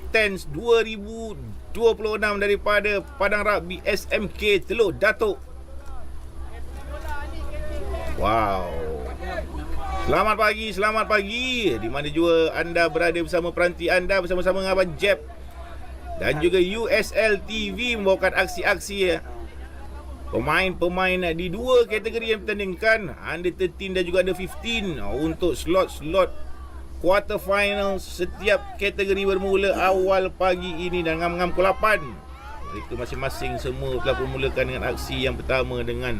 Tens 2026 daripada Padang Rugby SMK Teluk Datuk. Wow. Selamat pagi. Di mana jua anda berada bersama peranti anda, bersama-sama dengan Abang Jeb dan juga USL TV membawakan aksi-aksi pemain-pemain di dua kategori yang bertandingkan, Under 13 dan juga Under 15, untuk slot-slot quarter final setiap kategori bermula awal pagi ini dan ngam-ngam pukul 8. Mereka masing-masing semua telah memulakan dengan aksi yang pertama dengan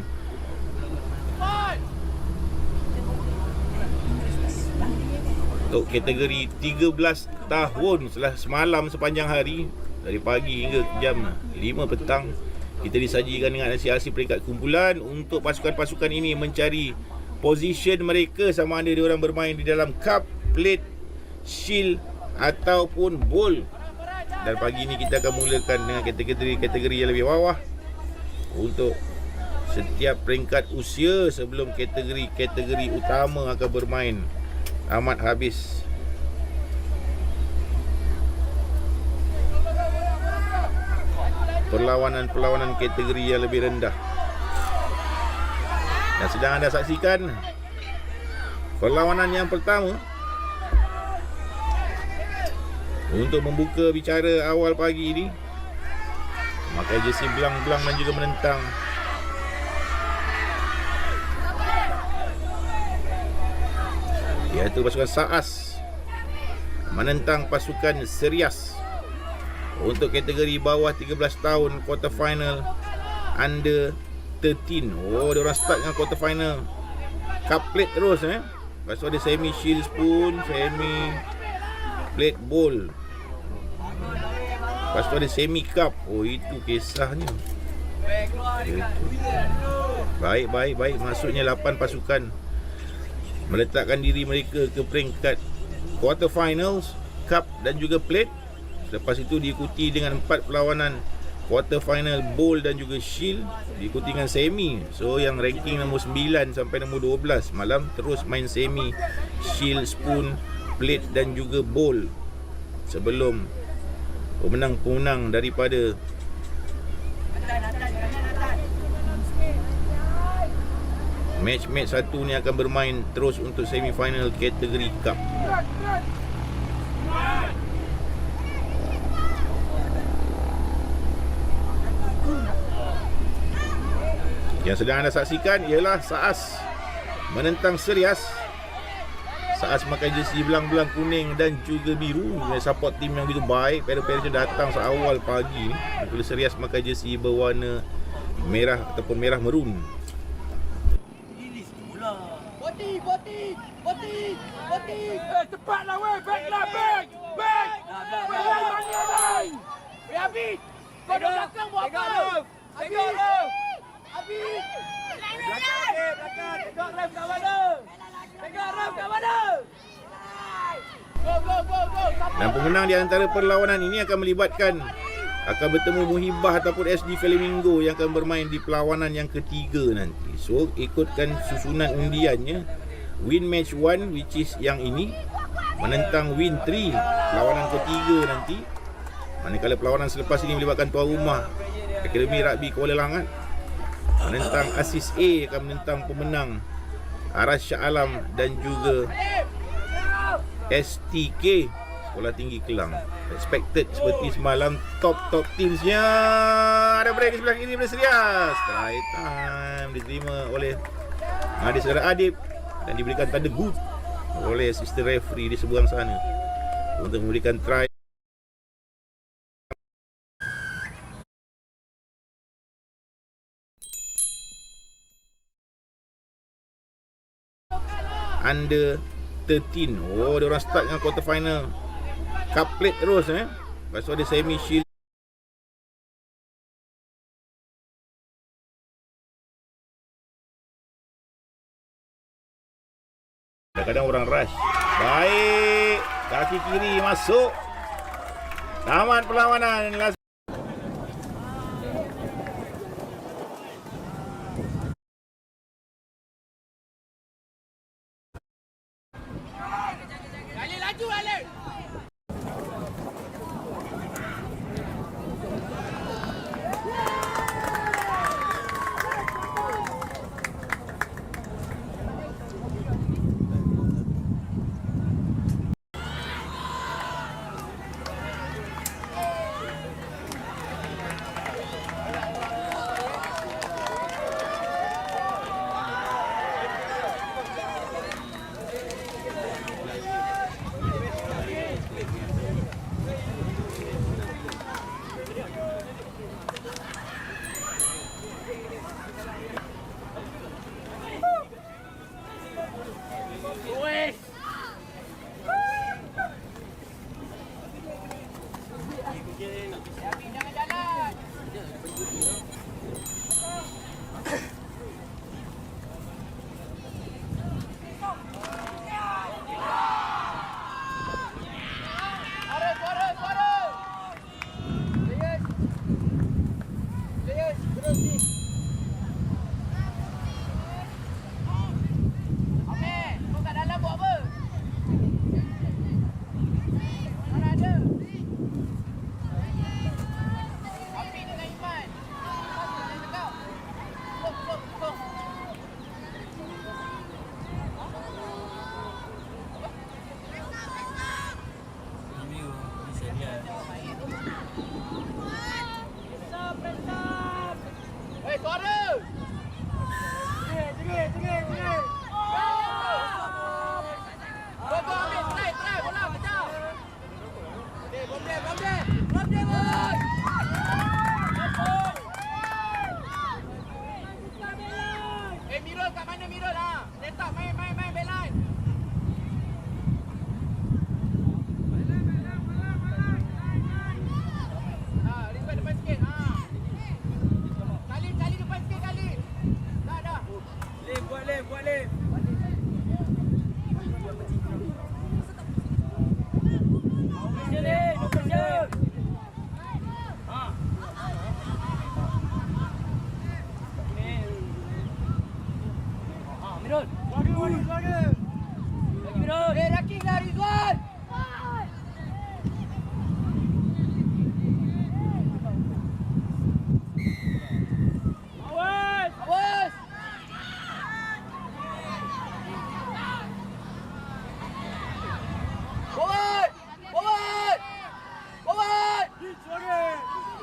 untuk kategori 13 tahun. Setelah semalam sepanjang hari dari pagi hingga jam 5 petang, kita disajikan dengan aksi-aksi peringkat kumpulan untuk pasukan-pasukan ini mencari position mereka sama ada diorang bermain di dalam cup, plate, shield ataupun bowl. Dan pagi ini kita akan mulakan dengan kategori yang lebih bawah untuk setiap peringkat usia sebelum kategori utama akan bermain amat habis. Perlawanan kategori yang lebih rendah. Dan sedang anda saksikan perlawanan yang pertama untuk membuka bicara awal pagi ini. Memakai jersey belang-belang dan juga menentang iaitu pasukan SAAS menentang pasukan Serias untuk kategori bawah 13 tahun quarter final Under 13. Diorang start dengan quarter final cup plate terus lepas tu ada semi shield spoon, semi plate bowl, lepas tu ada semi cup. Itu kisahnya. Baik. Maksudnya 8 pasukan meletakkan diri mereka ke peringkat quarter finals, cup dan juga plate. Lepas itu diikuti dengan 4 perlawanan quarter final, bowl dan juga shield, diikuti dengan semi. So yang ranking nombor 9 sampai nombor 12 malam terus main semi, shield, spoon, plate dan juga bowl sebelum pemenang-pemenang daripada match satu ni akan bermain terus untuk semi final kategori cup. Yang sedang anda saksikan ialah SAAS menentang Serias. SAAS memakai jersey belang-belang kuning dan juga biru. Support team yang begitu baik. Parents datang seawal pagi. Kalau Serias memakai jersey berwarna merah ataupun merah merun. Boti. Cepatlah weh, backlah, back. Habis. Kau dah belakang buat apa? Habis. Belakang. Tengok ref kat mana? Go. Dan pemenang di antara perlawanan ini akan bertemu Muhibah ataupun SD Flamingo yang akan bermain di perlawanan yang ketiga nanti. So ikutkan susunan undiannya. Win match 1 which is yang ini menentang win 3 perlawanan ketiga nanti. Manakala perlawanan selepas ini melibatkan tuan rumah Akademi Rugby Kuala Langat menentang Asis A akan menentang pemenang Aras Shah Alam dan juga STK Sekolah Tinggi Kelang. Expected seperti semalam top teamsnya. Ada break di sebelah kiri daripada Serias. Try time diterima oleh adik saudara Adib dan diberikan tanda good oleh assistant referee di seberang sana untuk memberikan try. Under 13. Diorang start dengan quarter final cup plate terus lepas tu ada semi shield. Kadang-kadang orang rush. Baik, kaki kiri masuk. Tamat perlawanan. Jangan jalan. Suara. Players, terus ni. Amir, kau kat dalam buat apa? Mana ada? Api dengan Iman. Kau. Kau. Hei, suara! Tinggi. Go, ambil, try, bola, pecah. Okay, bomb dia, boy! Mirul kat mana Mirul? Letak, main backline. Rizwan depan sikit. Kali depan sikit kali. Dah. Buat lem. Mirul. Lagi. Mirul. Laki lah Rizwan. Awas. Forward.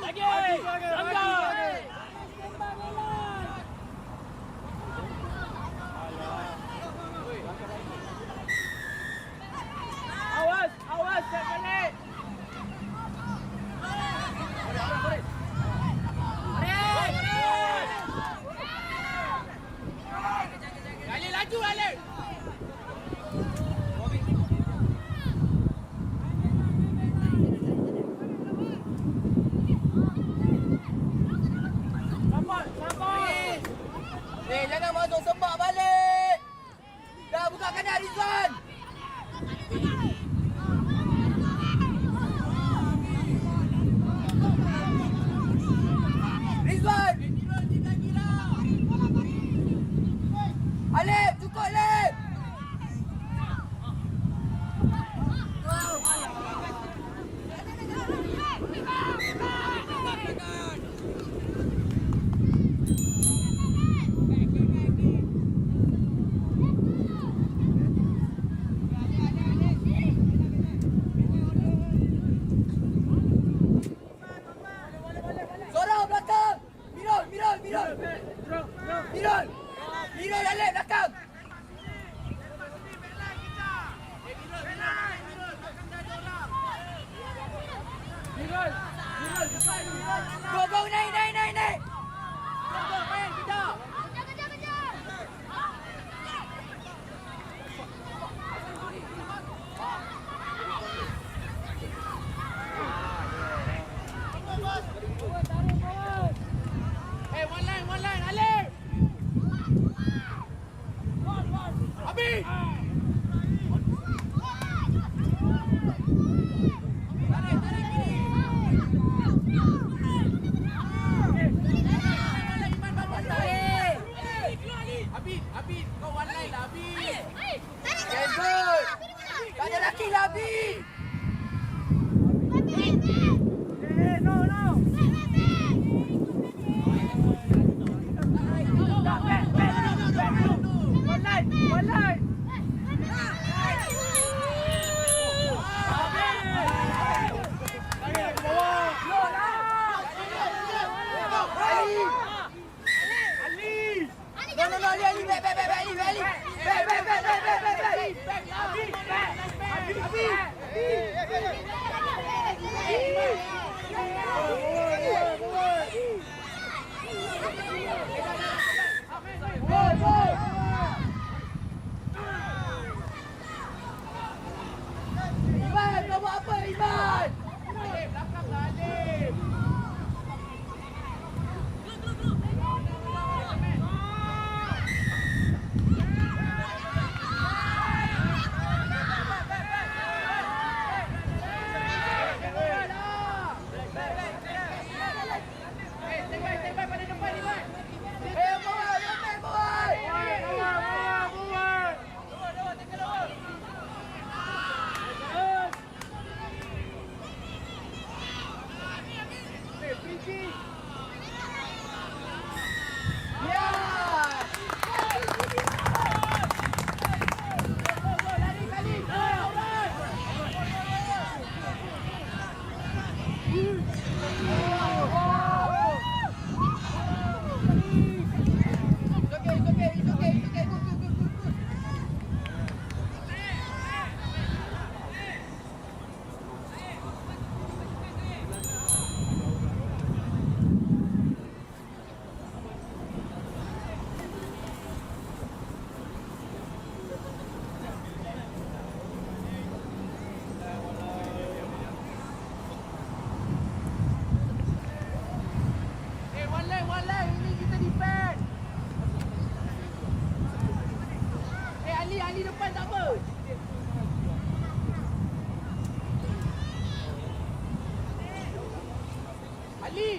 Lagi. Awas, tak balik. Ali laju Ali. Sampai. Jangan masuk sembak balik. Dah buka kanan Rizwan. Alif, cukup Alif. Sorang belakang. Mirul Alif belakang. Go, naik. Go, main, kejar. Hey, one line, Alif. Abi. Tarik kiri. Abi, kau one line lah, Abi. Good. Tak ada laki lah, Abi. No. One line. Ali. One leg, ini kita defend. Ali depan tak apa. Ali.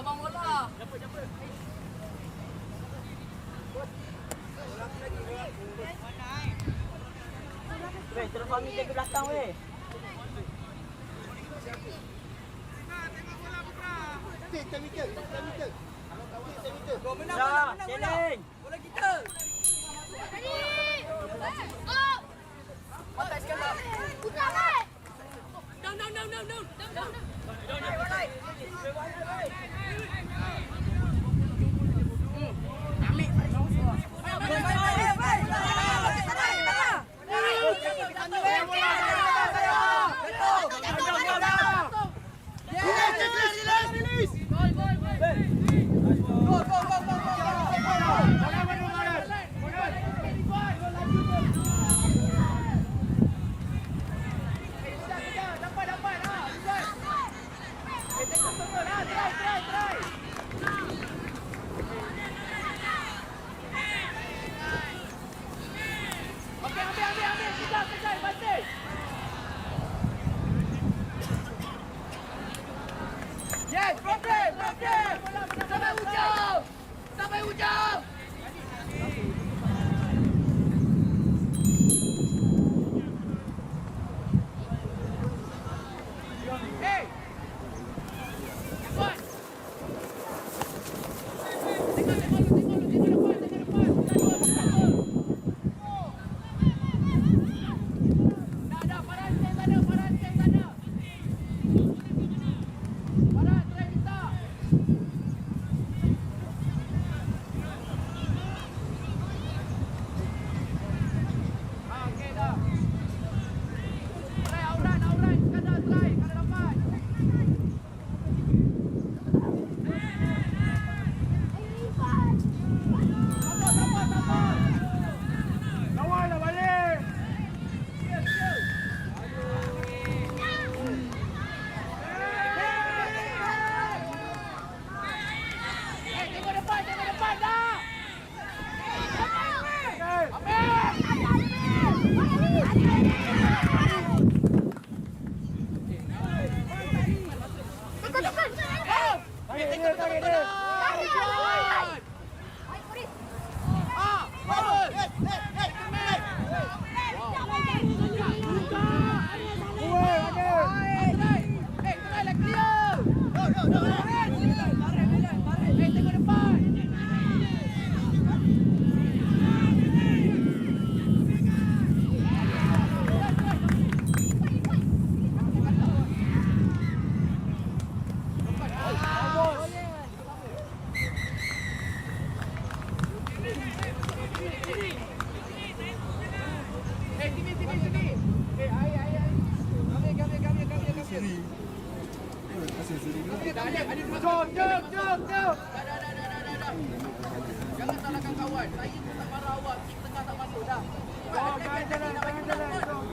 Buang bola. Weh, terus kami jaga belakang weh. Dah, challenge. Bola kita. Mata sekarang. Down. Try. hujung. Hey. Cepat. Tengok depan. Dah, Farhan stand sana. Farhan, try minta. Okey dah. Try Auran. Sekadar try. Kalau dapat. Sabar. Lawan dah balik. Tengok depan dah. Jom. Dah. Jangan salahkan kawan. Saya tak marah awak. Kick tengah tak masuk dah. Jalan. Jom.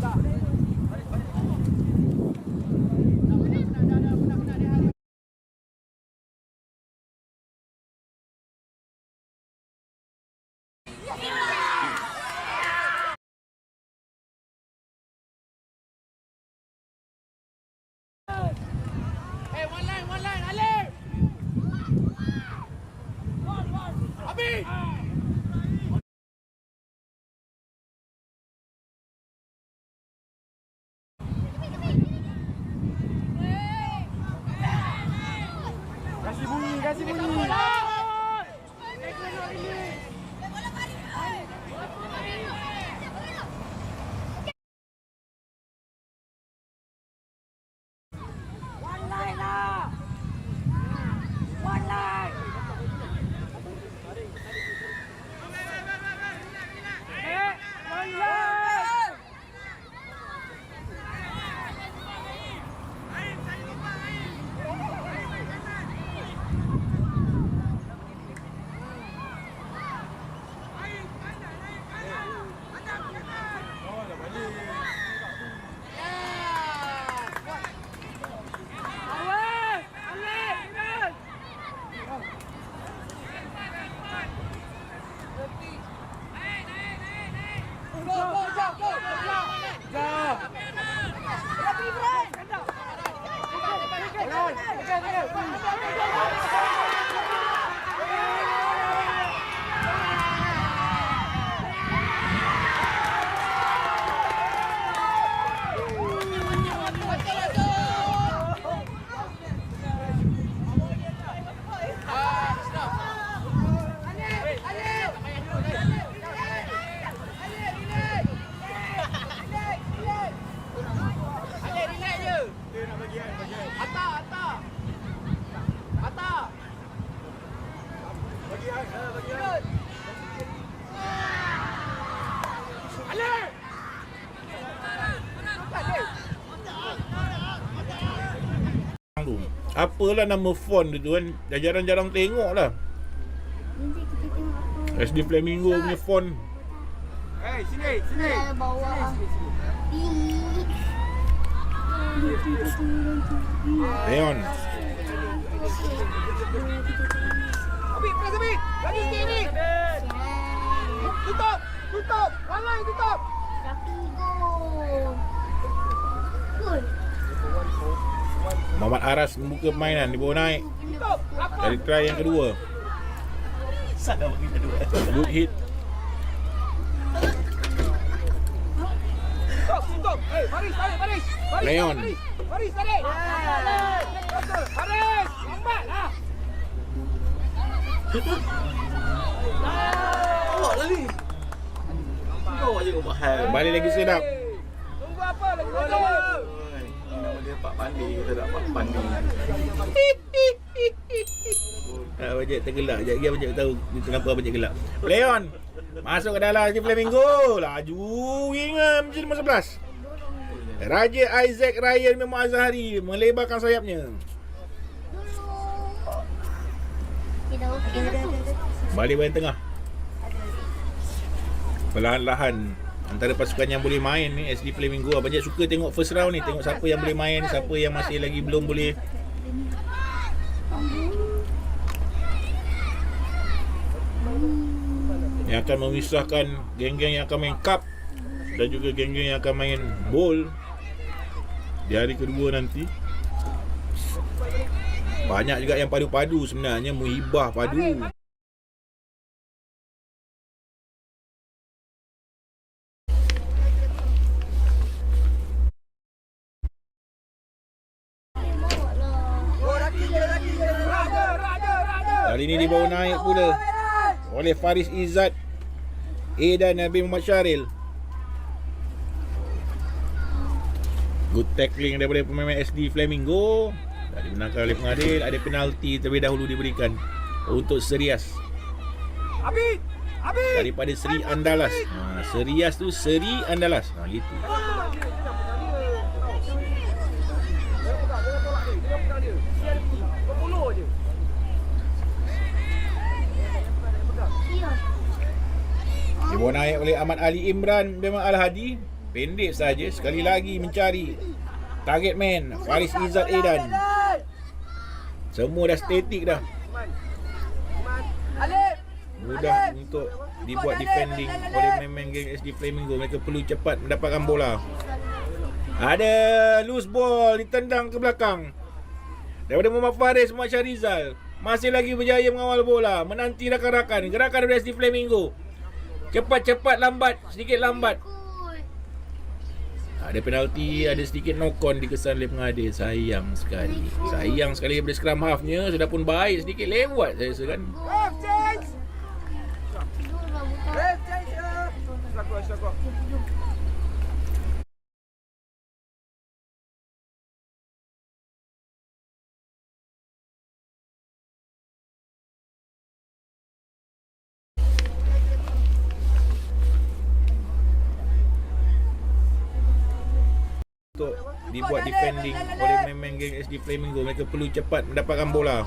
Dah. Benar dia hari. One line, Alif. Abi. Kasih bunyi. Apalah nama font tu kan. Dah jarang-jarang tengok lah. Nanti kita tengok apa. SD Flamingo punya font. Sini. Bawah. Neon. Abi, press Abi. Lagi sikit ni. Tutup. Online tutup. Rapigo. Good. Muhammad Aras membuka permainan, dibawa naik. Dari try yang kedua. Sana bagi kedua. Good hit. Stop. Faris, Faris. Leon. Faris, tarik. Faris, lambatlah. Awak lah ni. Kau aja kau mahal. Balik lagi sedap. Tunggu apa lagi belajar? Nama dia Pak Pandi, kita tak Pak Pandi. Bajet tergelak. Sekejap lagi Bajet tahu kenapa Bajet gelak. Leon. Masuk ke dalam je Flamingo. Laju ingam je 11. Raja Isaac Ryan Memo Azhari melebarkan sayapnya. Balik bahagian tengah. Perlahan-lahan antara pasukan yang boleh main ni SD Flamingo. Abang Jack suka tengok first round ni, tengok siapa yang boleh main, siapa yang masih lagi belum boleh. Yang akan memisahkan geng-geng yang akan main cup dan juga geng-geng yang akan main bowl di hari kedua nanti. Banyak juga yang padu-padu sebenarnya, Muhibah padu. Kali ini dibawa naik pula oleh Faris Izzat dan Nabi Muhammad Syaril. Good tackling daripada pemain SD Flamingo. Dah dibenarkan oleh pengadil. Ada penalti terlebih dahulu diberikan untuk Serias daripada Seri Andalas. Serias tu Seri Andalas. Gitu. Dibawa naik oleh Ahmad Ali Imran memang Al-Hadi. Pendek saja, sekali lagi mencari target man Faris Izzat Edan. Semua dah statik dah. Mudah untuk dibuat defending oleh main-main geng SD Flamingo. Mereka perlu cepat mendapatkan bola. Ada loose ball ditendang ke belakang daripada Muhammad Faris Muhammad Syarizal. Masih lagi berjaya mengawal bola, menanti rakan-rakan. Gerakan dari SD Flamingo. Cepat-cepat lambat, sedikit lambat. Ada penalti, ada sedikit knock-on dikesan oleh pengadil. Sayang sekali daripada scrum half-nya. Sudah pun baik, sedikit lewat saya rasa kan. Untuk dibuat defending oleh main-main geng SD Flamingo. Mereka perlu cepat mendapatkan bola.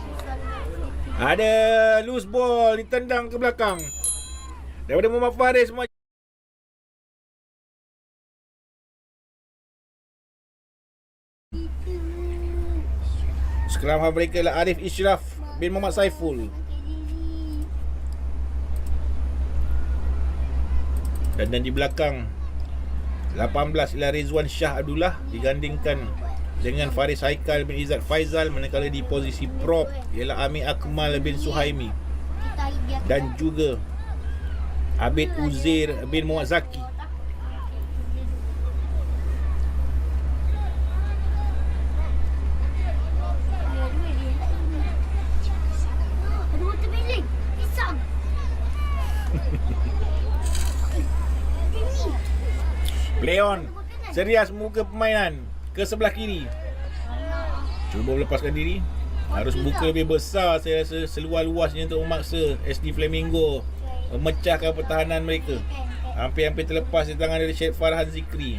Ada loose ball ditendang ke belakang daripada Muhammad Faris. Scrum half mereka adalah Arif Ishraf bin Muhammad Saiful. Dan di belakang 18 ialah Rizwan Shah Abdullah digandingkan dengan Faris Haikal bin Izzat Faizal, manakala di posisi prop ialah Amir Akmal bin Suhaimi dan juga Abid Uzair bin Muhammad Zaki. Leon Serias membuka permainan ke sebelah kiri. Cuba melepaskan diri. Harus buka lebih besar saya rasa, seluas-luasnya untuk memaksa SD Flamingo memecahkan pertahanan mereka. Hampir-hampir terlepas di tangan dari Syed Farhan Zikri.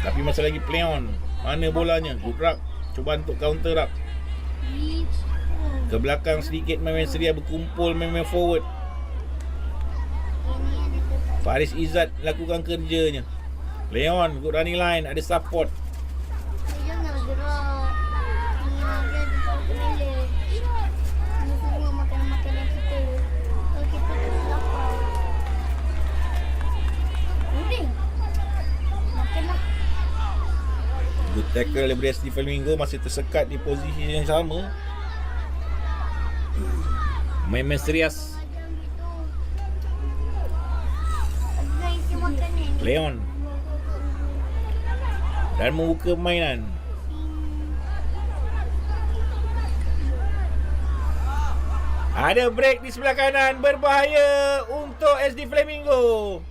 Tapi masih lagi Leon. Mana bolanya? Good ruck. Cuba untuk counter ruck. Ke belakang sedikit main-main Seria berkumpul main-main forward. Faris Izzat lakukan kerjanya. Leon, good running line, ada support. Jangan gerak. Dia melek. Ini semua makanan-makanan kita. Kalau kita terus lapar. Uding. Makanlah. Good tackle daripada SD Flamingo, masih tersekat di posisi yang sama. Main serius. Ada isi makan ni. Leon dan membuka permainan. Ada break di sebelah kanan, berbahaya untuk SD Flamingo.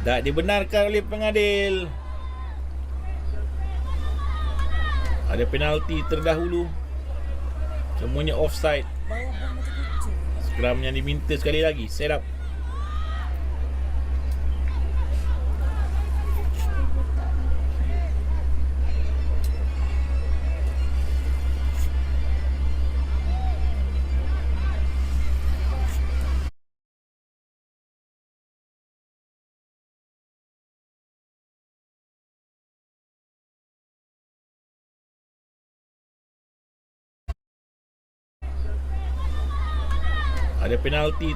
Tak dibenarkan oleh pengadil. Ada penalti terdahulu. Semuanya offside. Scrum yang diminta sekali lagi. Set up. Ada penalti.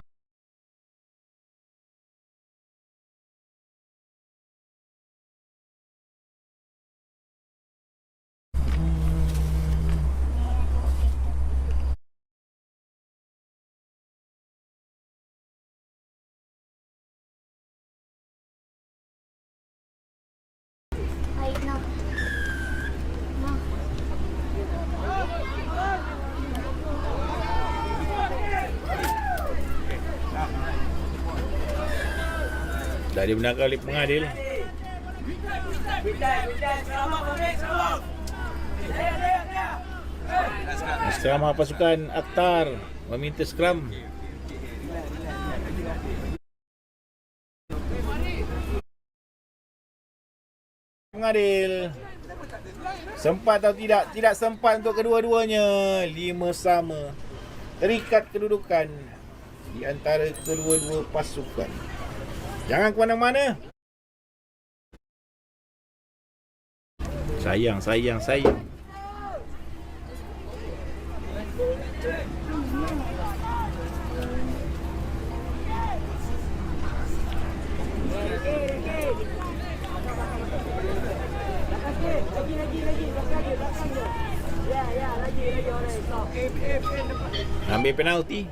Baik nak. Nah. Dah dibenarkan oleh pengadil. Asrama pasukan Akhtar meminta skram. Pengadil sempat atau tidak? Tidak sempat untuk kedua-duanya. 5 sama. Terikat kedudukan di antara kedua-dua pasukan. Jangan ke mana-mana. Sayang. Ambil penalti.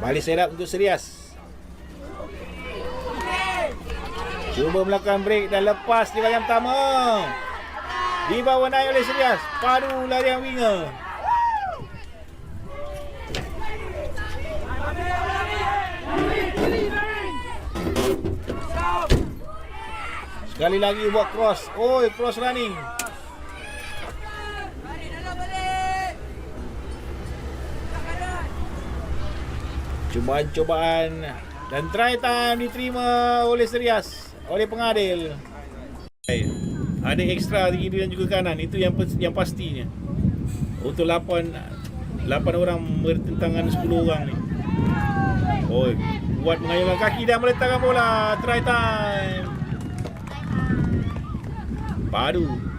Balik set up untuk Serias. Cuba melakukan break dan lepas di bahagian pertama. Dibawa naik oleh Serias. Padu larian winger. Sekali lagi buat cross. Oi, cross running. Cubaan dan try time diterima oleh Serias, oleh pengadil. Ada ekstra di kiri dan juga kanan, itu yang pastinya. Untuk 8 orang bertentangan 10 orang ni. Oh, buat mengayunkan kaki dan meletakkan bola. Try time. Padu.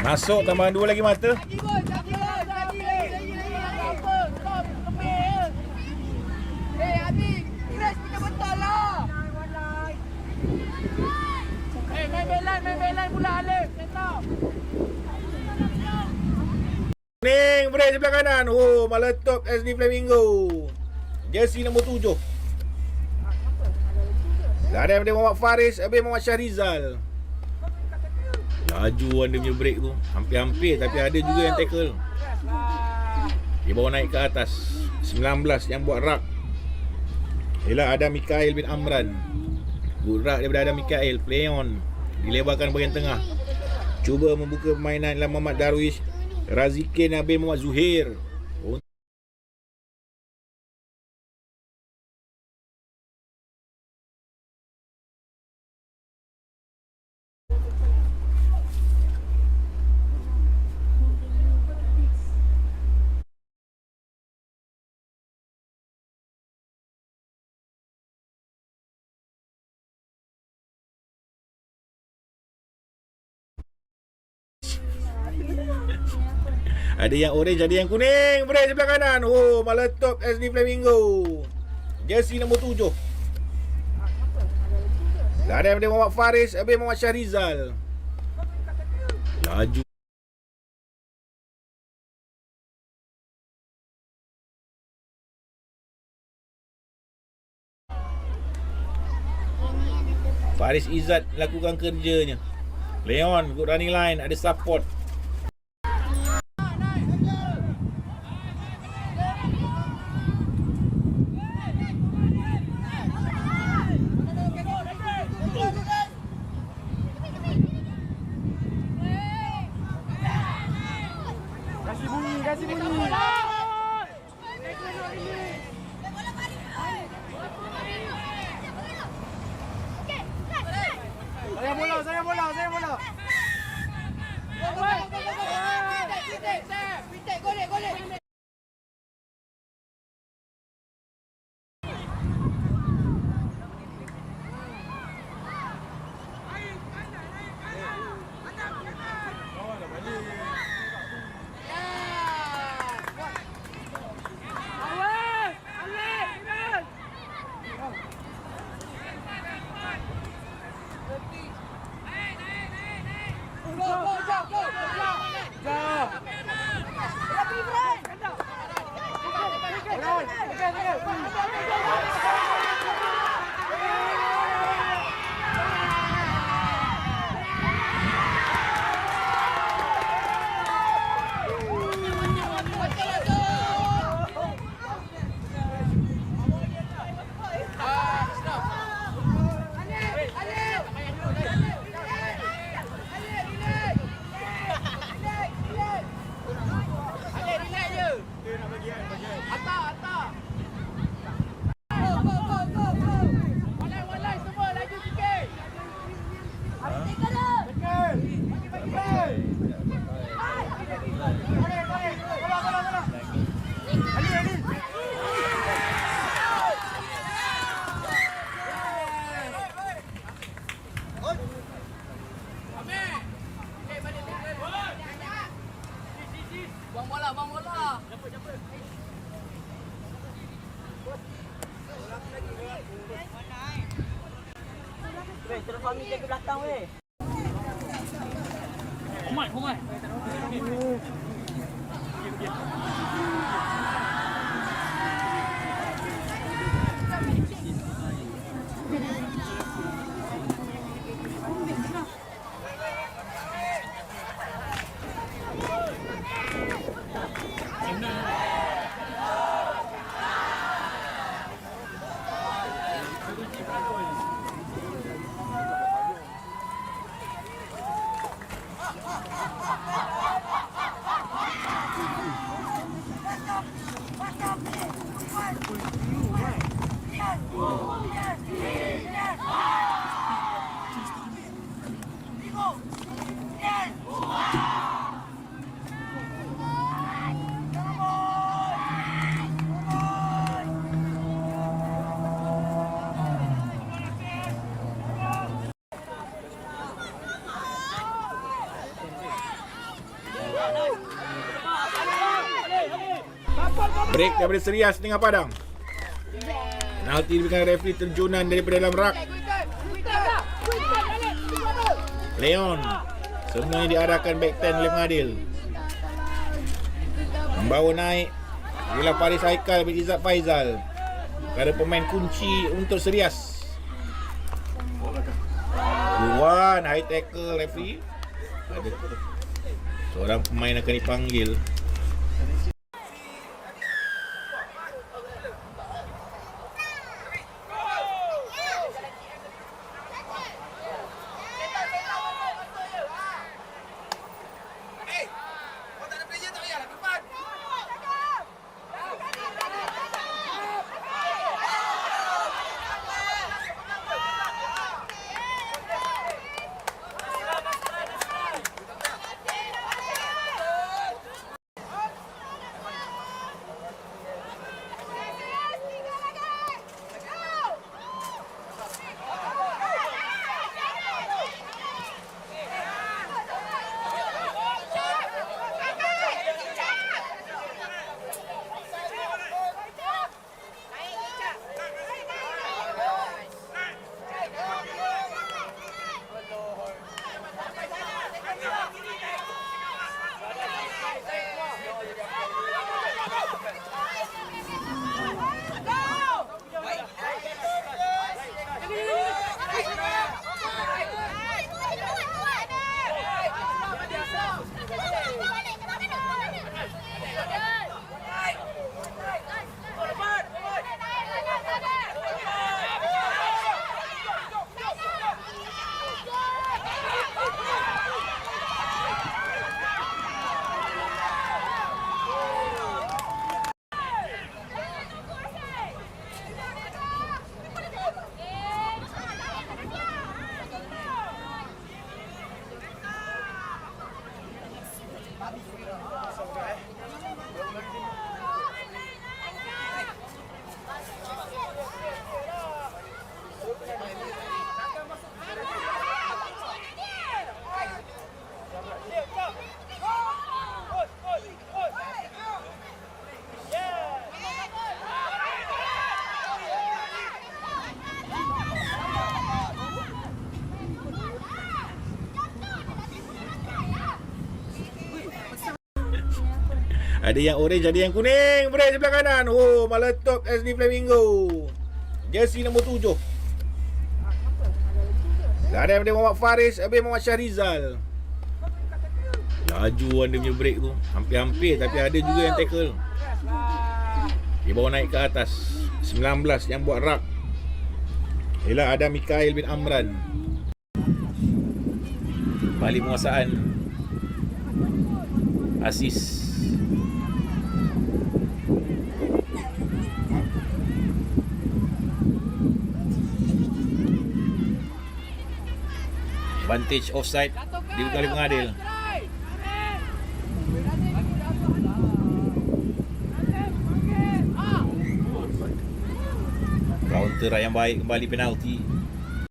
Masuk tambahan 2 lagi mata. Main pula Alif. Ning break sebelah kanan. Oh, meletup SD Flamingo. Jersey nombor 7. Larian daripada Muhammad Faris, habis Muhammad Syahrizal. Laju kan dia punya break tu. Hampir-hampir tapi ada juga yang tackle. Dia bawa naik ke atas. 19 yang buat rak. Ialah Adam Mikael bin Amran. Good rak daripada Adam Mikael. Play on. Dilebarkan bahagian tengah. Cuba membuka permainan dalam Muhammad Darwish. Razikin Nabil Muhammad Zuhair. Ada yang orange, ada yang kuning. Break sebelah kanan. Oh, meletup SD Flamingo. Jersey nombor 7. Lari daripada Muhammad Faris, habis Muhammad Syahrizal. Laju. Faris Izzat lakukan kerjanya. Leon, good running line, ada support. Kasih bunyi. Saya bola. Pitik, golek. Bang bola. Weh, terus kami jaga belakang weh. Homai. Break daripada Serias tengah padang. Penalti diberikan referee terjunan daripada dalam rak. Leon. Semuanya diarahkan back 10 oleh pengadil. Membawa naik ialah Faris Haikal bin Izzat Faizal. Antara pemain kunci untuk Serias. Luan high tackle referee. Ada seorang pemain akan dipanggil. Ada yang orange, ada yang kuning. Break sebelah kanan. Oh, meletup SD Flamingo. Jersey nombor 7. Ada yang Muhammad Faris, habis Muhammad Syahrizal. Laju dia punya break tu. Hampir-hampir, tapi ada juga yang tackle. Dia bawa naik ke atas. 19 yang buat rak. Ialah ada Mikail bin Amran. Balik penguasaan. Asis. Advantage offside diberikan oleh pengadil. Counter yang baik, kembali penalti.